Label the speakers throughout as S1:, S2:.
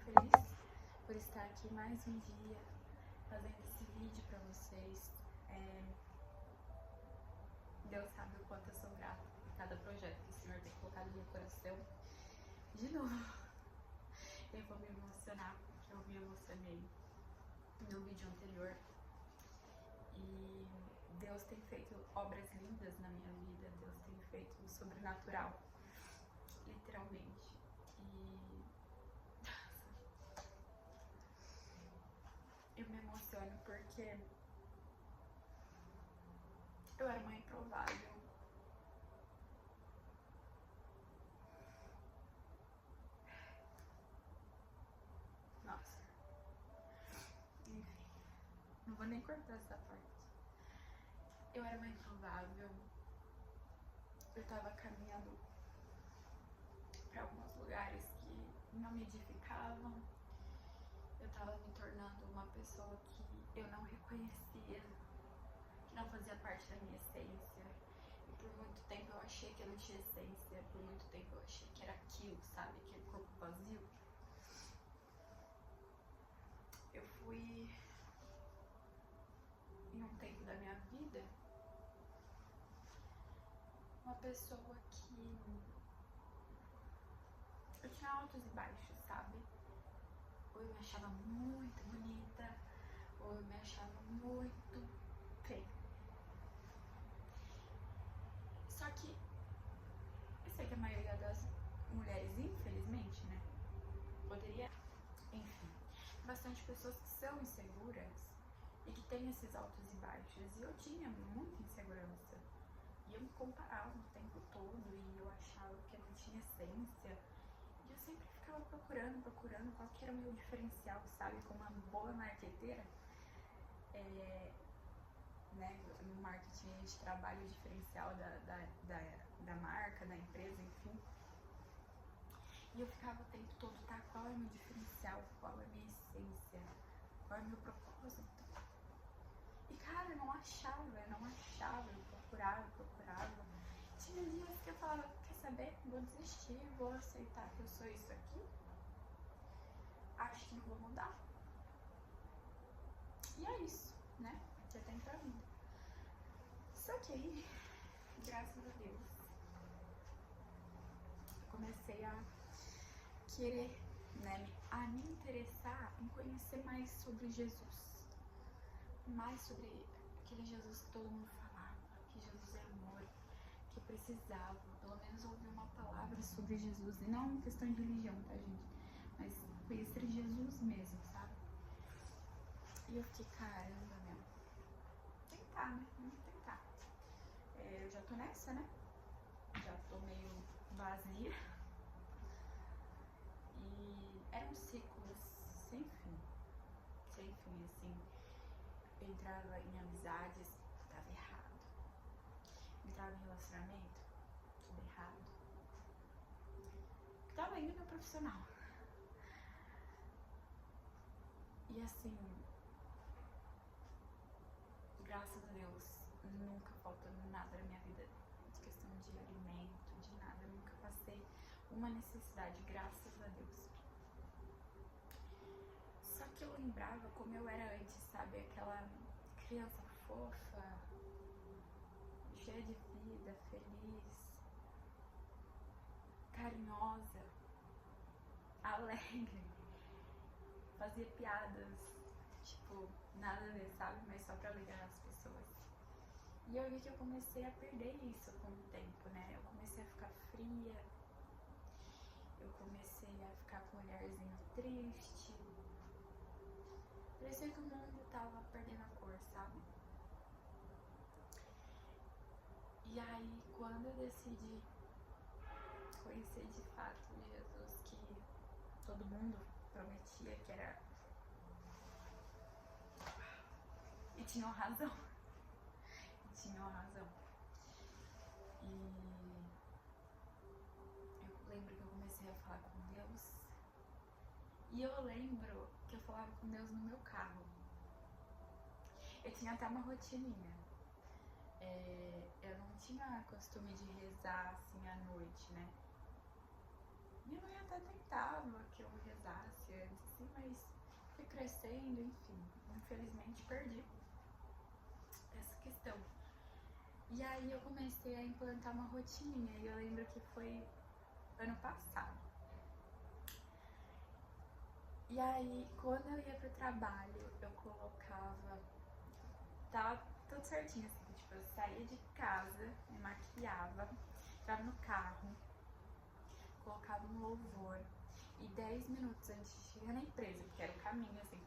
S1: feliz por estar aqui mais um dia fazendo esse vídeo pra vocês. Deus sabe o quanto eu sou grata por cada projeto que o Senhor tem colocado no meu coração. De novo, eu vou me emocionar, porque eu me emocionei no vídeo anterior. E Deus tem feito obras lindas na minha vida, Deus tem feito o sobrenatural, literalmente. E eu me emociono porque eu era uma improvável. Nossa. Enfim, não vou nem cortar essa parte. Eu era uma improvável. Eu tava caminhando para alguns lugares que não me edificavam. Eu tava me tornando uma pessoa que eu não reconhecia, que não fazia parte da minha essência. E por muito tempo eu achei que eu não tinha essência. Por muito tempo eu achei que era aquilo, sabe? Aquele corpo vazio. Eu fui, em um tempo da minha vida, uma pessoa que eu tinha altos e baixos, sabe? Ou eu me achava muito bonita, ou eu me achava muito feia. Só que eu sei que a maioria das mulheres, infelizmente, né, poderia... Enfim, bastante pessoas que são inseguras e que têm esses altos e baixos. E eu tinha muita insegurança. E eu me comparava o tempo todo e eu achava que eu não tinha essência. E eu sempre ficava procurando qual que era o meu diferencial, sabe? Como uma boa marqueteira. Né? No marketing a gente trabalha o diferencial da marca, da empresa, enfim. E eu ficava o tempo todo, tá? Qual é o meu diferencial? Qual é a minha essência? Qual é o meu propósito? E cara, eu não achava, eu procurava. Tinha dias que eu falava, quer saber? Vou desistir, vou aceitar que eu sou isso aqui. Acho que não vou mudar. E é isso, né? Que eu tenho pra vida. Só que aí, graças a Deus, eu comecei a querer, né, a me interessar em conhecer mais sobre Jesus. Mais sobre aquele Jesus que todo mundo falava, que Jesus é amor, que eu precisava, pelo menos ouvir uma palavra sobre Jesus, e não uma questão de religião, tá, gente? Mas conhecer Jesus mesmo, sabe? E eu fiquei, caramba, meu, tentar, né? Vamos tentar. Eu já tô nessa, né? Já tô meio vazia. E eram ciclos sem fim, assim. Eu entrava em amizades, tava errado. Entrava em relacionamento, tudo errado. Tava indo no profissional. E assim, graças a Deus, nunca faltou nada na minha vida, de questão de alimento, de nada. Eu nunca passei uma necessidade, graças a Deus. Só que eu lembrava como eu era antes, sabe? Aquela criança fofa, cheia de vida, feliz, carinhosa, alegre, fazia piadas, tipo, nada a ver, sabe? Mas só pra alegrar as pessoas. E eu vi que eu comecei a perder isso com o tempo, né? Eu comecei a ficar fria, eu comecei a ficar com o olharzinho triste. Parecia que o mundo tava perdendo a cor, sabe? E aí, quando eu decidi conhecer de fato Jesus, que todo mundo prometia que era... E tinham razão. E eu lembro que eu comecei a falar com Deus. E eu lembro que eu falava com Deus no meu carro. Eu tinha até uma rotininha. Eu não tinha costume de rezar assim à noite, né? Minha mãe até tentava que eu rezasse antes assim, mas fui crescendo, enfim. Infelizmente perdi essa questão. E aí eu comecei a implantar uma rotininha, e eu lembro que foi ano passado. E aí, quando eu ia pro trabalho, eu colocava... Tava tudo certinho, assim, tipo, eu saía de casa, me maquiava, entrava no carro, colocava um louvor, e 10 minutos antes de chegar na empresa, porque era o caminho, assim,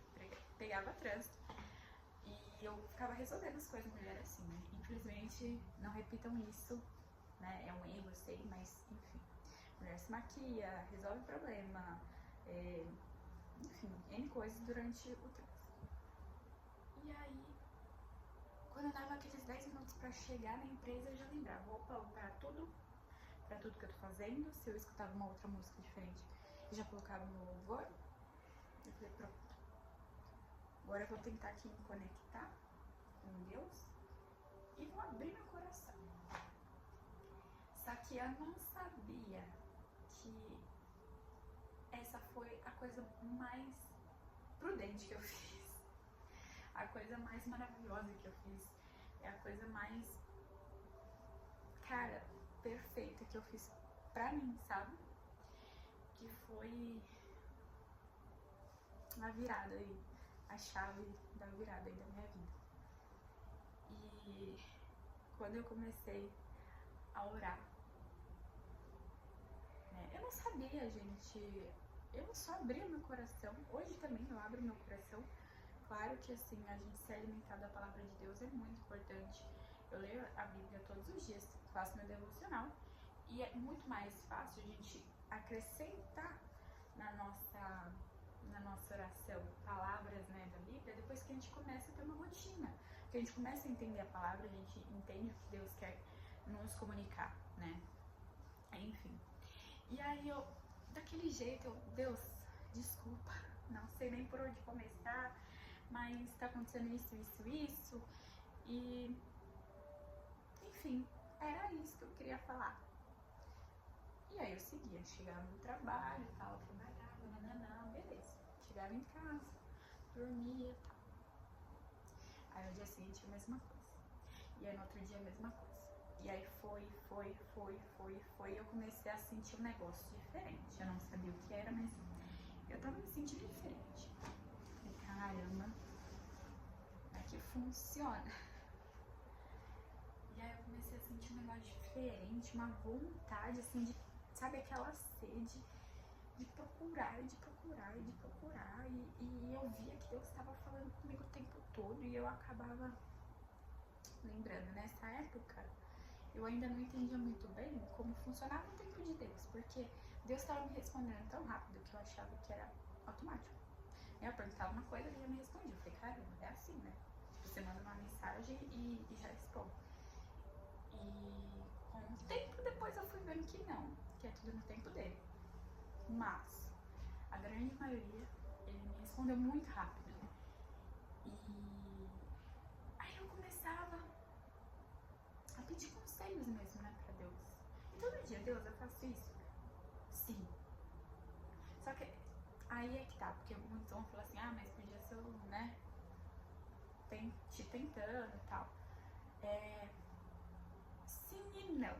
S1: pegava trânsito, e eu ficava resolvendo as coisas, mulher, assim, né? Infelizmente, não repitam isso, né? É um erro, eu sei, mas, enfim. Mulher se maquia, resolve problema, enfim, N coisas durante o trânsito. E aí, quando eu dava aqueles 10 minutos pra chegar na empresa, eu já lembrava, opa, vou parar tudo, pra tudo que eu tô fazendo. Se eu escutava uma outra música diferente, eu já colocava no louvor. Eu falei, pronto, agora eu vou tentar aqui me conectar com Deus e vou abrir meu coração. Só que eu não sabia que essa foi a coisa mais prudente que eu fiz, a coisa mais maravilhosa que eu fiz, é a coisa mais, cara, perfeita que eu fiz pra mim, sabe? Que foi a virada aí, a chave da virada aí da minha vida. E quando eu comecei a orar, né, eu não sabia, gente, eu só abria meu coração. Hoje também eu abro meu coração. Claro que assim, a gente ser alimentado da palavra de Deus é muito importante. Eu leio a Bíblia todos os dias, faço meu devocional, e é muito mais fácil a gente acrescentar na nossa oração palavras, né, da Bíblia, depois que a gente começa a ter uma rotina, que a gente começa a entender a palavra, a gente entende o que Deus quer nos comunicar, né? Enfim. E aí eu, daquele jeito, Deus, desculpa, não sei nem por onde começar, mas tá acontecendo isso, e enfim, era isso que eu queria falar. E aí eu seguia, chegava no trabalho, tal, trabalhava, nananã, beleza. Chegava em casa, dormia, tal. Aí no dia seguinte a mesma coisa. E aí no outro dia a mesma coisa. E aí foi, eu comecei a sentir um negócio diferente. Eu não sabia o que era, mas eu tava me sentindo diferente. Falei, caramba, aqui funciona. E aí eu comecei a sentir um negócio diferente, uma vontade, assim, de, sabe, aquela sede de procurar, e eu via que Deus estava falando comigo o tempo todo, e eu acabava lembrando, nessa época, eu ainda não entendia muito bem como funcionava o tempo de Deus, porque Deus estava me respondendo tão rápido que eu achava que era automático. Eu perguntava uma coisa e ele já me respondia. Eu falei, caramba, é assim, né? Tipo, você manda uma mensagem e já responde. E com um tempo depois eu fui vendo que não, que é tudo no tempo dele. Mas a grande maioria, ele me respondeu muito rápido. E aí eu começava a pedir conselhos mesmo, né, pra Deus. E todo dia, Deus, eu faço isso? Sim. Só que aí é que tá, porque muitos vão falar assim, ah, mas podia ser, né, te tentando e tal. Sim e não.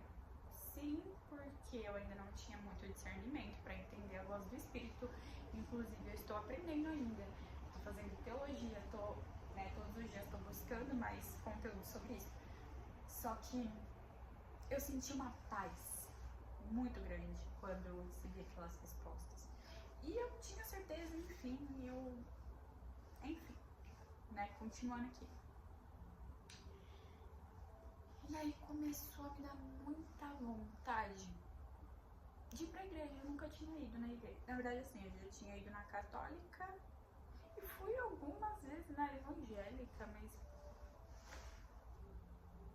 S1: Sim, porque eu ainda não tinha muito discernimento para entender a voz do Espírito. Inclusive, eu estou aprendendo ainda. Estou fazendo teologia, né, todos os dias estou buscando mais conteúdo sobre isso. Só que eu senti uma paz muito grande quando eu recebi aquelas respostas. E eu tinha certeza, enfim, né, continuando aqui. E aí começou a me dar muita vontade de ir pra igreja. Eu nunca tinha ido na igreja. Na verdade, assim, eu já tinha ido na católica e fui algumas vezes na evangélica, mas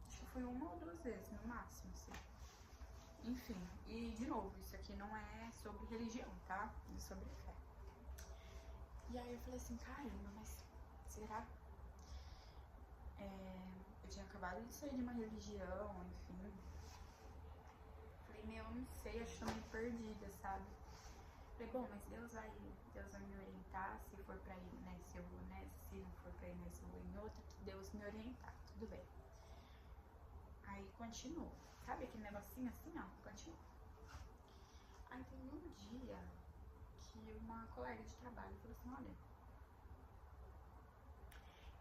S1: acho que fui uma ou duas vezes no máximo, assim. Enfim, e de novo, isso aqui não é sobre religião, tá? É sobre fé. E aí eu falei assim, caramba, mas será? Eu tinha acabado de sair de uma religião, enfim. Falei, meu, eu não sei, acho que tô meio perdida, sabe? Falei, bom, mas Deus vai me orientar, se for pra ir nessa eu vou nessa, se não for pra ir nessa eu vou em outra, que Deus me orientar, tudo bem. Aí continuo, sabe aquele negocinho assim, ó, continuo. Aí tem um dia que uma colega de trabalho falou assim, olha,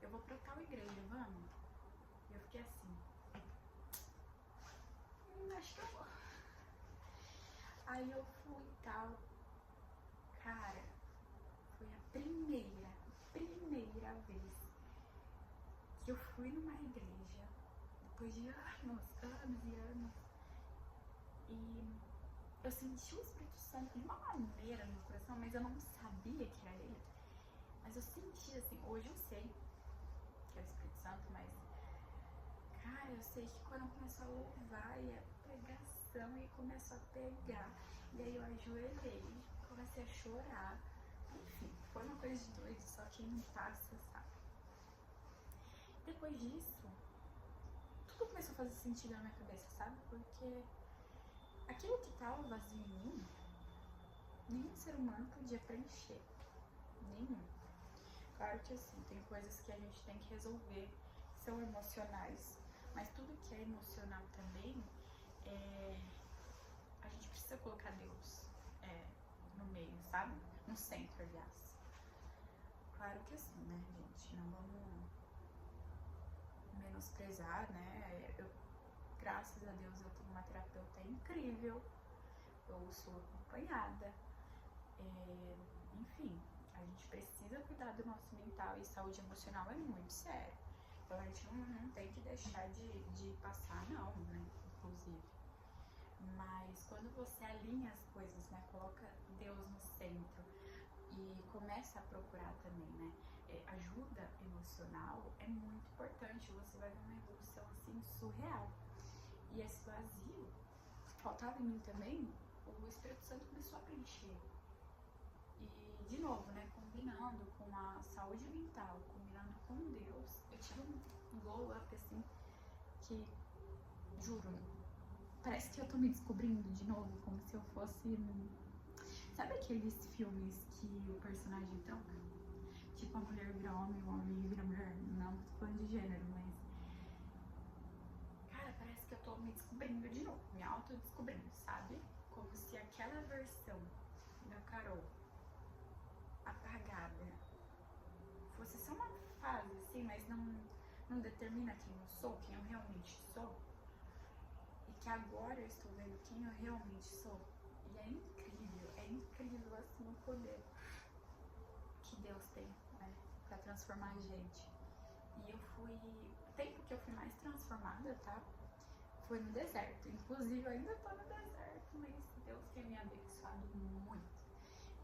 S1: eu vou pra tal igreja, vamos? E eu fiquei assim, acho que eu vou. Aí eu fui e tal. Cara, foi a primeira vez que eu fui numa igreja, depois de anos e anos, e eu senti o Espírito Santo de uma maneira no meu coração, mas eu não sabia que era ele. Mas eu senti assim, hoje eu sei que é o Espírito Santo, mas cara, eu sei que quando começou a louvar e a pregação e começou a pegar, e aí eu ajoelhei, comecei a chorar, enfim, foi uma coisa de doido, só quem passa sabe. Depois disso, tudo começou a fazer sentido na minha cabeça, sabe? Porque aquilo que tava vazio em mim, nenhum ser humano podia preencher, nenhum. Claro que assim, tem coisas que a gente tem que resolver, que são emocionais, mas tudo que é emocional também, a gente precisa colocar Deus no meio, sabe? No centro, aliás. Claro que assim, né, gente, não vamos menosprezar, né? Graças a Deus eu tenho uma terapeuta incrível, eu sou acompanhada, enfim, a gente precisa cuidar do nosso mental e saúde emocional é muito sério. Então a gente não tem que deixar de passar, não, né? Inclusive. Mas quando você alinha as coisas, né? Coloca Deus no centro e começa a procurar também, né? Ajuda emocional é muito importante. Você vai ver uma evolução assim surreal. E esse vazio faltava em mim também. O Espírito Santo começou a preencher. E de novo, né? Combinando com a saúde mental, combinando com Deus, eu tive um glow up assim que, juro, parece que eu tô me descobrindo de novo, como se eu fosse. Sabe aqueles filmes que o personagem troca? Tipo, a mulher vira homem, o homem vira mulher. Não tô falando de gênero, mas. Cara, parece que eu tô me descobrindo de novo, me autodescobrindo, sabe? Como se aquela versão da Carol apagada fosse só uma fase, assim, mas não determina quem eu sou, quem eu realmente sou. E que agora eu estou vendo quem eu realmente sou. E é incrível assim o poder que Deus tem, né, pra transformar a gente. E eu fui, o tempo que eu fui mais transformada, tá? Foi no deserto. Inclusive, eu ainda tô no deserto, mas Deus tem me abençoado muito.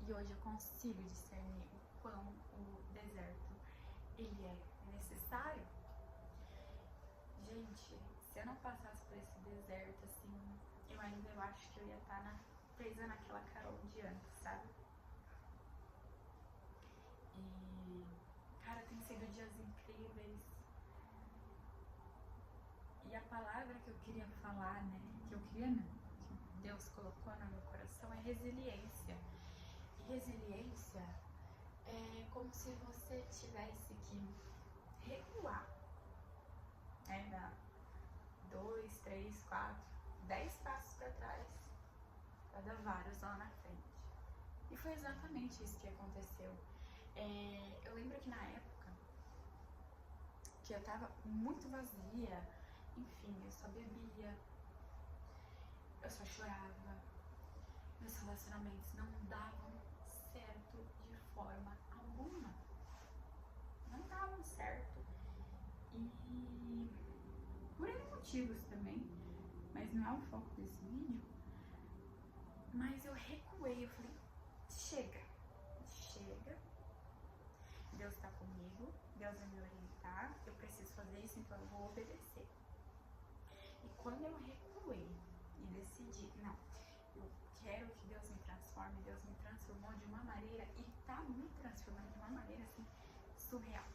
S1: E hoje eu consigo discernir o quão o deserto, ele é necessário. Gente, se eu não passasse por esse deserto, assim, eu acho que eu ia estar presa naquela Carol de antes, sabe? E, cara, tem sido dias incríveis. E a palavra que eu queria falar, né, que Deus colocou no meu coração é resiliência. E resiliência é como se você tivesse que recuar, né, dar 2, 3, 4, 10 passos para trás, para dar vários lá na frente. E foi exatamente isso que aconteceu. Eu lembro que na época que eu tava muito vazia, enfim, eu só bebia, eu só chorava, meus relacionamentos não davam certo de forma alguma. Não davam certo. E por N motivos também, mas não é o foco desse vídeo. Mas eu recuei, eu falei, chega, Deus tá comigo, Deus vai me orientar, eu preciso fazer isso, então eu vou obedecer. E quando eu recuei e decidi, não, eu quero que Deus me transforme, Deus me transformou de uma maneira e tá me transformando de uma maneira assim, surreal.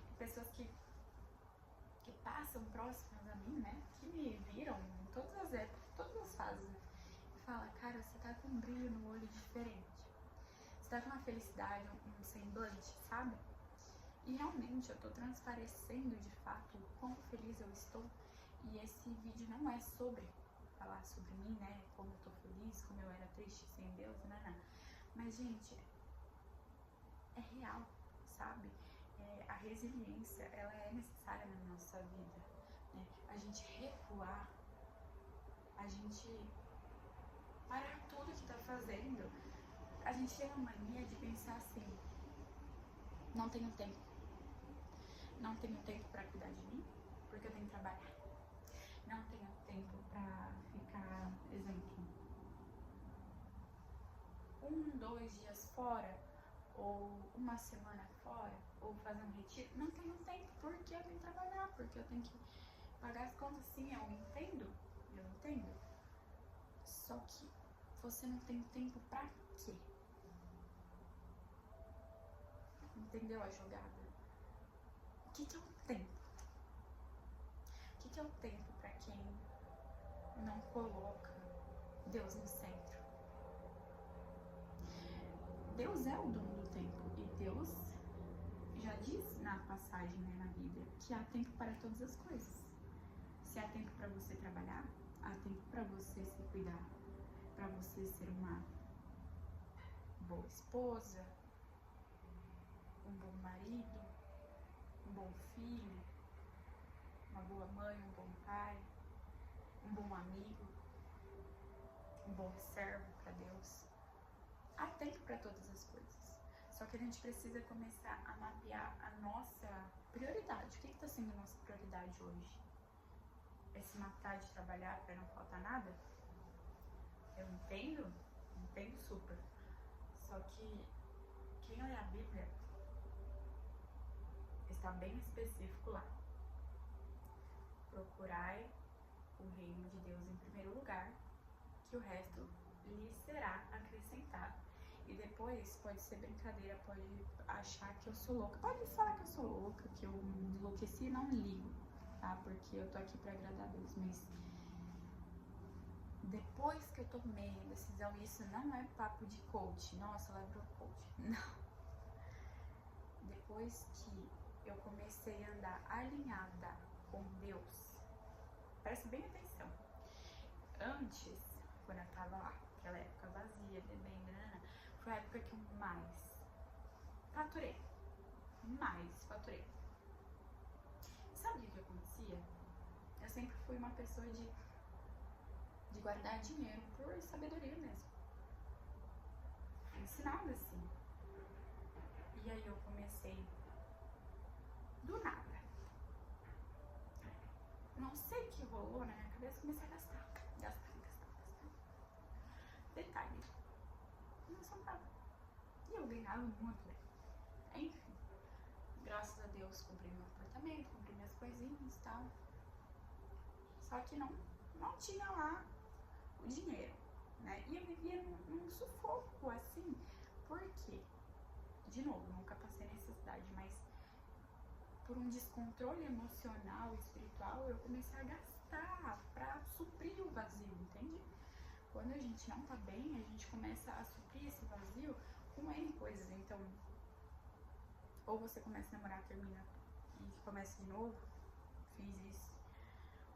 S1: Tem pessoas que passam próximas a mim, né, que me viram em todas as épocas, todas as fases, e fala, cara, você tá com um brilho no olho diferente. Você tá com uma felicidade, um semblante, sabe? E realmente eu tô transparecendo de fato o quão feliz eu estou. E esse vídeo não é sobre falar sobre mim, né? Como eu tô feliz, como eu era triste sem Deus, não. Mas, gente, é real, sabe? A resiliência, ela é necessária na nossa vida, né? A gente recuar, a gente parar tudo que tá fazendo. A gente tem uma mania de pensar assim: não tenho tempo. Não tenho tempo pra cuidar de mim, porque eu tenho que trabalhar. Não tenho tempo pra ficar, exemplo, 2 dias fora, ou uma semana fora, ou fazer um retiro. Não tenho tempo, porque eu tenho que trabalhar, porque eu tenho que pagar as contas. Sim, eu entendo. Só que você não tem tempo pra quê? Entendeu a jogada? O que é o tempo? O que é o tempo pra quem não coloca Deus no centro? Deus é o dono do tempo, e Deus já diz na passagem, né, na Bíblia, que há tempo para todas as coisas. Se há tempo para você trabalhar, há tempo para você se cuidar, para você ser uma boa esposa, um bom marido, um bom filho, uma boa mãe, um bom pai, um bom amigo, um bom servo para Deus. Há tempo para todas as coisas. Só que a gente precisa começar a mapear a nossa prioridade. O que está sendo a nossa prioridade hoje? É se matar de trabalhar para não faltar nada? Eu entendo super. Só que quem lê a Bíblia está bem específico lá. Procurai o reino de Deus em primeiro lugar, que o resto lhe será acrescentado. E depois pode ser brincadeira, pode achar que eu sou louca, pode falar que eu sou louca, que eu enlouqueci, não ligo, tá? Porque eu tô aqui pra agradar a Deus, mas depois que eu tomei a decisão, isso não é papo de coach, nossa, ela virou coach, não. Depois que eu comecei a andar alinhada com Deus, preste bem atenção. Antes, quando eu tava lá, aquela época vazia, bebendo, foi a época que eu mais faturei. Sabe o que acontecia? Eu sempre fui uma pessoa de guardar dinheiro por sabedoria mesmo. Ensinada assim. E aí eu comecei do nada. Não sei o que rolou na minha cabeça, comecei a gastar. Detalhe, não sobrava. E eu ganhava muito bem. Enfim, graças a Deus comprei meu apartamento, comprei minhas coisinhas e tal. Só que não tinha lá o dinheiro, né? E eu vivia num sufoco assim. Por quê? De novo, nunca passei necessidade, mas por um descontrole emocional, espiritual, eu comecei a gastar pra suprir o vazio, entende? Quando a gente não tá bem, a gente começa a suprir esse vazio com N coisas. Então, ou você começa a namorar, termina e começa de novo, fiz isso.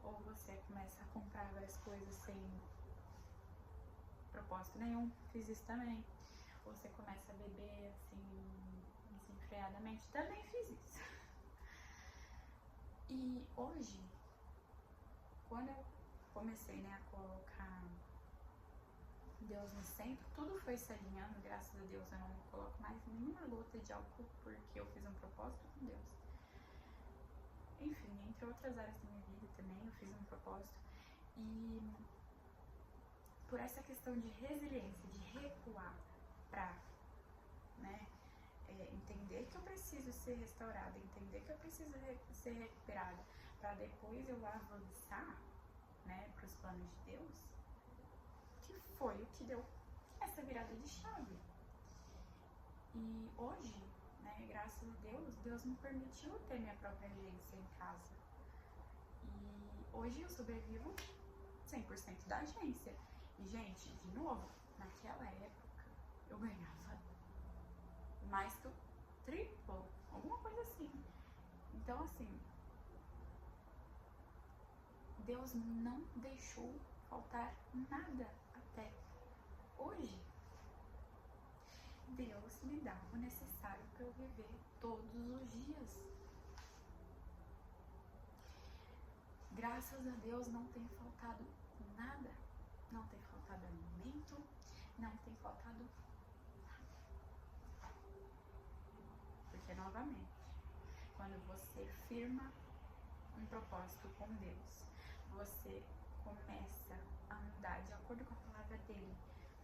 S1: Ou você começa a comprar várias coisas sem propósito nenhum, fiz isso também. Ou você começa a beber assim, desenfreadamente, também fiz isso. E hoje, quando eu comecei, né, a colocar Deus no centro, tudo foi se alinhando, graças a Deus eu não coloco mais nenhuma gota de álcool porque eu fiz um propósito com Deus. Enfim, entre outras áreas da minha vida também eu fiz um propósito. E por essa questão de resiliência, de recuar pra, né, entender que eu preciso ser restaurada, entender que eu preciso ser recuperada, pra depois eu avançar, né, pros planos de Deus, que foi o que deu essa virada de chave. E hoje, né, graças a Deus, Deus me permitiu ter minha própria agência em casa. E hoje eu sobrevivo 100% da agência. E, gente, de novo, naquela época, mais que o triplo, alguma coisa assim. Então, assim, Deus não deixou faltar nada até hoje. Deus me dá o necessário para eu viver todos os dias. Graças a Deus não tem faltado nada. Não tem faltado alimento, não tem faltado nada. Porque, novamente, quando você firma um propósito com Deus, você começa a andar de acordo com a palavra dele,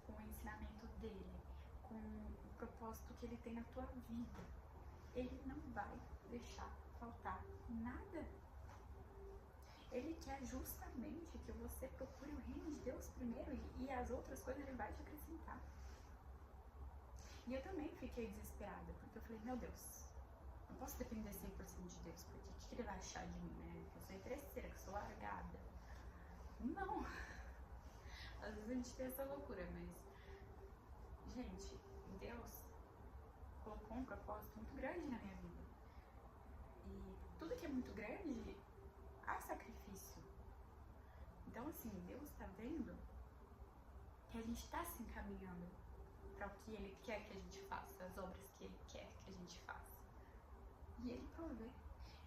S1: com o ensinamento dele, com o propósito que ele tem na tua vida, ele não vai deixar faltar nada. Ele quer justamente que você procure o reino de Deus primeiro e as outras coisas ele vai te acrescentar. E eu também fiquei desesperada, porque eu falei, meu Deus, não posso depender 100% de Deus, porque o que ele vai achar de mim, né? Que eu sou interesseira, que eu sou largada. Não! Às vezes a gente tem essa loucura, mas... Gente, Deus colocou um propósito muito grande na minha vida. E tudo que é muito grande, há sacrifício. Então, assim, Deus está vendo que a gente está se encaminhando para o que Ele quer que a gente faça, as obras que Ele quer que a gente faça. E Ele provê.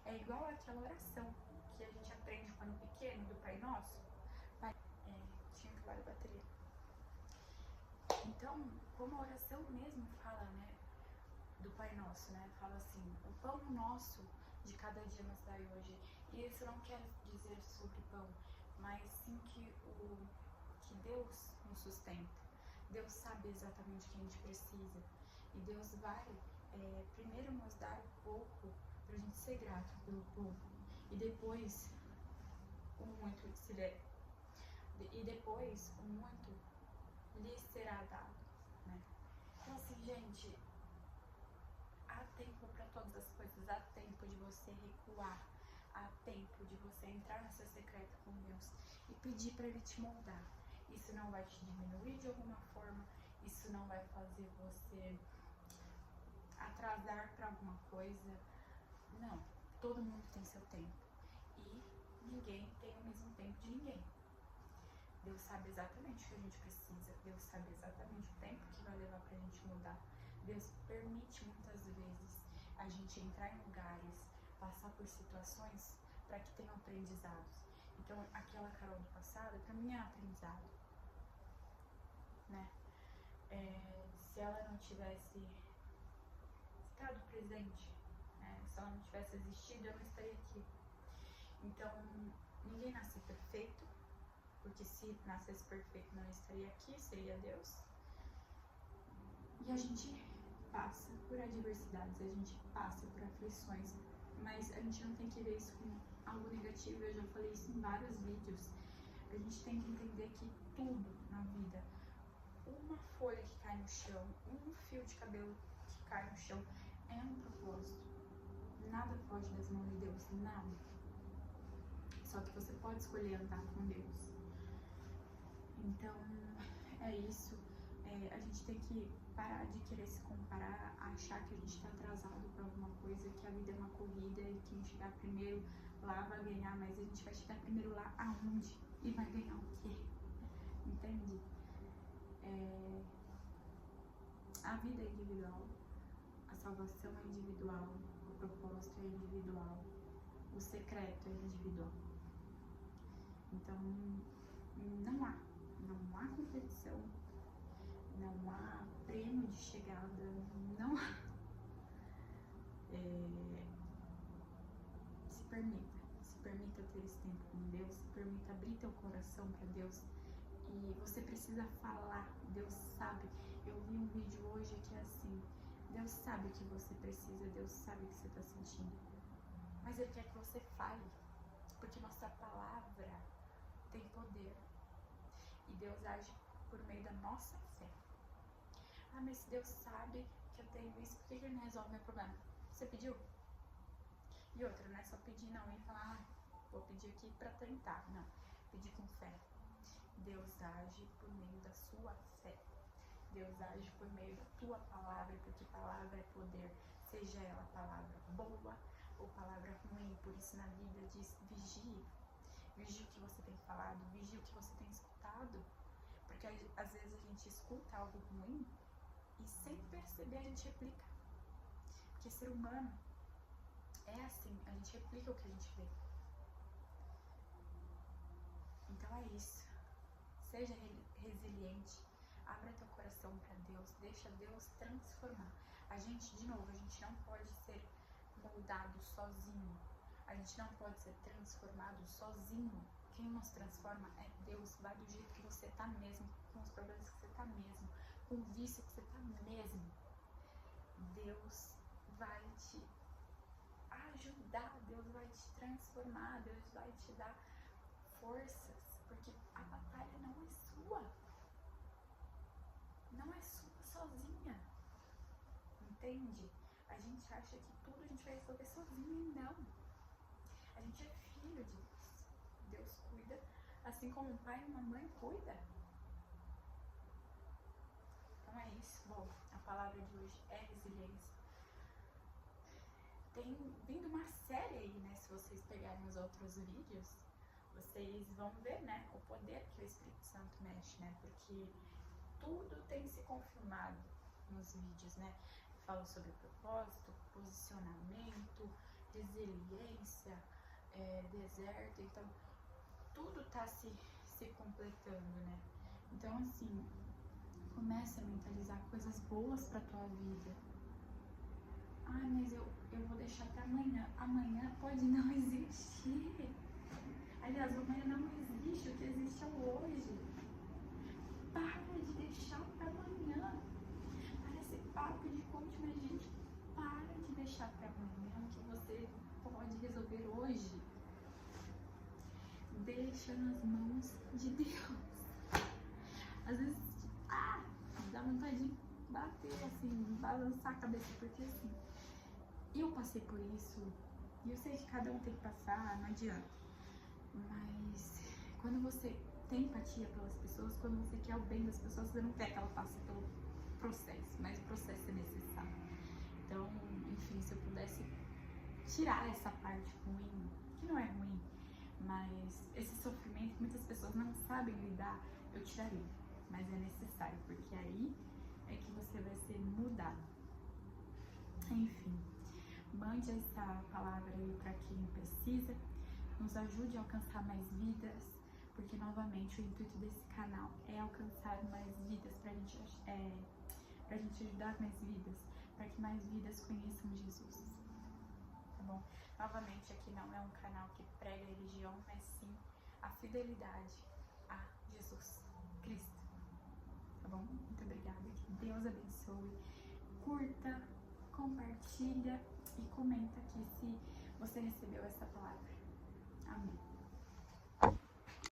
S1: É igual aquela oração que a gente aprende quando pequeno, do Pai Nosso. Tinha acabado a bateria. Então, como a oração mesmo fala, né, do Pai Nosso, né, fala assim, o pão nosso de cada dia nos dai hoje. E isso não quer dizer sobre pão, mas sim que Deus nos sustenta. Deus sabe exatamente o que a gente precisa. E Deus vai primeiro nos dar o pouco para a gente ser grato pelo pouco. E depois o muito lhe será dado, né? Então, assim, gente, há tempo para todas as coisas, há tempo de você recuar, há tempo de você entrar no seu secreto com Deus e pedir para Ele te moldar. Isso não vai te diminuir de alguma forma, isso não vai fazer você atrasar para alguma coisa. Não, todo mundo tem seu tempo e ninguém tem o mesmo tempo de ninguém. Deus sabe exatamente o que a gente precisa, Deus sabe exatamente o tempo que vai levar pra gente mudar. Deus permite muitas vezes a gente entrar em lugares, passar por situações para que tenham aprendizados. Então, aquela Carol do passado, pra mim é aprendizado, né? Se ela não tivesse estado presente, né? Se ela não tivesse existido, eu não estaria aqui. Então, ninguém nasce perfeito, porque se nascesse perfeito não estaria aqui, seria Deus. E a gente passa por adversidades, a gente passa por aflições, mas a gente não tem que ver isso como algo negativo. Eu já falei isso em vários vídeos. A gente tem que entender que tudo na vida, uma folha que cai no chão, um fio de cabelo que cai no chão, é um propósito. Nada foge das mãos de Deus, nada. Só que você pode escolher andar com Deus. Então, é isso. A gente tem que parar de querer se comparar, achar que a gente está atrasado para alguma coisa, que a vida é uma corrida e quem chegar primeiro lá vai ganhar, mas a gente vai chegar primeiro lá aonde? E vai ganhar o quê? Entende? A vida é individual, a salvação é individual, o propósito é individual, o secreto é individual. Então, não há competição, não há prêmio de chegada, não há. Se permita ter esse tempo com Deus, se permita abrir teu coração para Deus. E você precisa falar, Deus sabe. Eu vi um vídeo hoje que é assim, Deus sabe o que você precisa, Deus sabe o que você está sentindo, mas Ele quer que você fale, porque nossa palavra tem poder. E Deus age por meio da nossa fé. Ah, mas se Deus sabe que eu tenho isso, por que Ele não resolve meu problema? Você pediu? E outra, não é só pedir não e falar, vou pedir aqui pra tentar. Não, pedir com fé. Deus age por meio da sua fé. Deus age por meio da tua palavra, porque palavra é poder, seja ela palavra boa ou palavra ruim. Por isso na Bíblia diz vigie. Vigie o que você tem falado, vigie o que você tem escutado. Porque às vezes a gente escuta algo ruim e sem perceber a gente replica. Porque ser humano é assim, a gente replica o que a gente vê. Então é isso. Seja resiliente, abra teu coração para Deus, deixa Deus transformar. A gente, de novo, a gente não pode ser moldado sozinho. A gente não pode ser transformado sozinho. Quem nos transforma é Deus. Vai do jeito que você tá mesmo, com os problemas que você tá mesmo, com o vício que você tá mesmo. Deus vai te ajudar, Deus vai te transformar, Deus vai te dar forças, porque a batalha não é sua. Não é sua sozinha. Entende? A gente acha que tudo a gente vai resolver sozinho e não. A gente é filho de Deus. Deus cuida, assim como um pai e uma mãe cuida. Então é isso. Bom, a palavra de hoje é resiliência. Tem vindo uma série aí, né? Se vocês pegarem os outros vídeos, vocês vão ver, né? O poder que o Espírito Santo mexe, né? Porque tudo tem se confirmado nos vídeos, né? Falo sobre propósito, posicionamento, resiliência, deserto, então tudo tá se completando, né? Então assim, comece a mentalizar coisas boas pra tua vida. Ai, mas eu vou deixar pra amanhã. Amanhã pode não existir. Aliás, amanhã não existe, o que existe é o hoje. Para de deixar pra amanhã. Parece papo de coach, mas gente, para de deixar pra amanhã o que você pode resolver hoje. Deixa nas mãos de Deus. Às vezes, dá vontade de bater, assim, balançar a cabeça, porque assim, eu passei por isso, e eu sei que cada um tem que passar, não adianta. Mas quando você tem empatia pelas pessoas, quando você quer o bem das pessoas, você não quer que ela passe pelo processo, mas o processo é necessário. Então, enfim, se eu pudesse tirar essa parte ruim, que não é ruim, mas esse sofrimento que muitas pessoas não sabem lidar, eu tiraria. Mas é necessário, porque aí é que você vai ser mudado. Enfim, mande essa palavra aí para quem precisa, nos ajude a alcançar mais vidas, porque novamente o intuito desse canal é alcançar mais vidas, pra gente ajudar mais vidas, para que mais vidas conheçam Jesus. Tá bom? Novamente, aqui não é um canal que prega religião, mas sim a fidelidade a Jesus Cristo. Tá bom? Muito obrigada. Que Deus abençoe. Curta, compartilha e comenta aqui se você recebeu essa palavra. Amém.